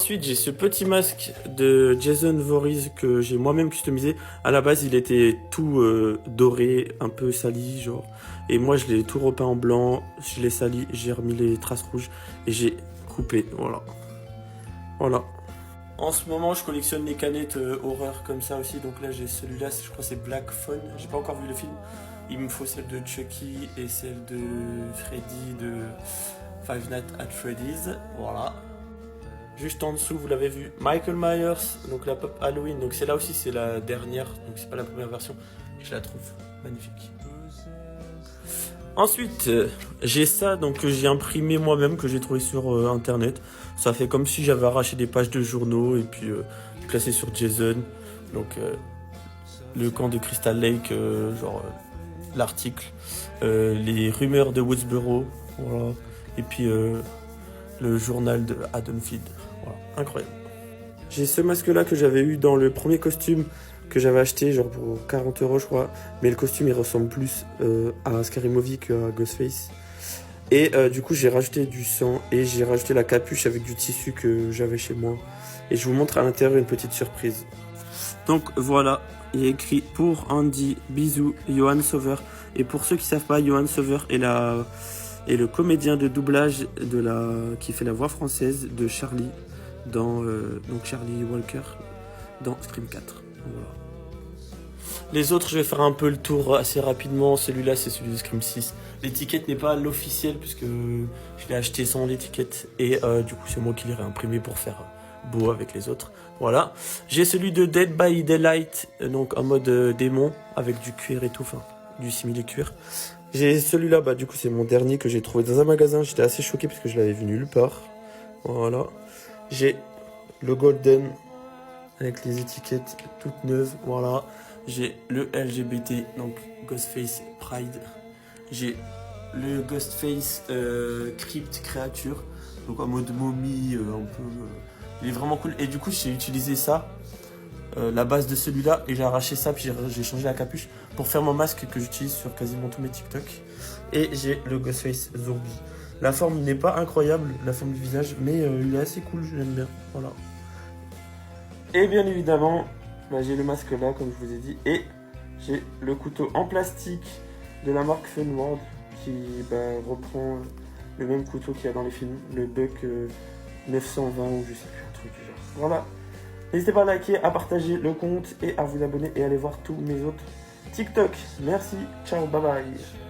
Ensuite, j'ai ce petit masque de Jason Voorhees que j'ai moi-même customisé. À la base, il était tout doré, un peu sali, genre. Et moi, je l'ai tout repeint en blanc, je l'ai sali, j'ai remis les traces rouges et j'ai coupé. Voilà. Voilà. En ce moment, je collectionne les canettes horreur comme ça aussi. Donc là, j'ai celui-là, je crois que c'est Black Phone. J'ai pas encore vu le film. Il me faut celle de Chucky et celle de Freddy de Five Nights at Freddy's. Voilà. Juste en dessous, vous l'avez vu, Michael Myers, donc la pop Halloween. Donc c'est là aussi, c'est la dernière, donc c'est pas la première version. Je la trouve magnifique. Ensuite, j'ai ça, donc que j'ai imprimé moi-même, que j'ai trouvé sur internet. Ça fait comme si j'avais arraché des pages de journaux et puis placé sur JSON. Donc le camp de Crystal Lake, l'article, les rumeurs de Woodsboro, voilà. Et puis le journal de Haddonfield. Voilà, incroyable. J'ai ce masque-là que j'avais eu dans le premier costume que j'avais acheté, genre pour 40 € je crois. Mais le costume il ressemble plus à Scary Movie qu'à Ghostface. Et du coup j'ai rajouté du sang et j'ai rajouté la capuche avec du tissu que j'avais chez moi. Et je vous montre à l'intérieur une petite surprise. Donc voilà, il y a écrit pour Andy, bisous, Johan Sauveur. Et pour ceux qui savent pas, Johan Sauveur est le comédien de doublage qui fait la voix française de Charlie dans donc Charlie Walker dans Scream 4. Voilà. Les autres, je vais faire un peu le tour assez rapidement. Celui-là, c'est celui de Scream 6. L'étiquette n'est pas l'officielle puisque je l'ai acheté sans l'étiquette et du coup, c'est moi qui l'ai réimprimé pour faire beau avec les autres. Voilà. J'ai celui de Dead by Daylight, donc en mode démon avec du cuir et tout, enfin du simili-cuir. J'ai celui-là, bah du coup c'est mon dernier que j'ai trouvé dans un magasin. J'étais assez choqué parce que je l'avais vu nulle part. Voilà. J'ai le Golden avec les étiquettes toutes neuves. Voilà. J'ai le LGBT, donc Ghostface Pride. J'ai le Ghostface Crypt Créature, donc en mode momie, un peu. Il est vraiment cool. Et du coup j'ai utilisé ça. La base de celui-là et j'ai arraché ça puis j'ai changé la capuche pour faire mon masque que j'utilise sur quasiment tous mes TikTok. Et j'ai le Ghostface Zombie. La forme n'est pas incroyable, la forme du visage, mais il est assez cool, je l'aime bien. Voilà. Et bien évidemment, bah, j'ai le masque là comme je vous ai dit et j'ai le couteau en plastique de la marque Funward qui reprend le même couteau qu'il y a dans les films, le Buck 920 ou je sais plus, un truc du genre. Voilà. N'hésitez pas à liker, à partager le compte et à vous abonner et aller voir tous mes autres TikTok. Merci, ciao, bye bye.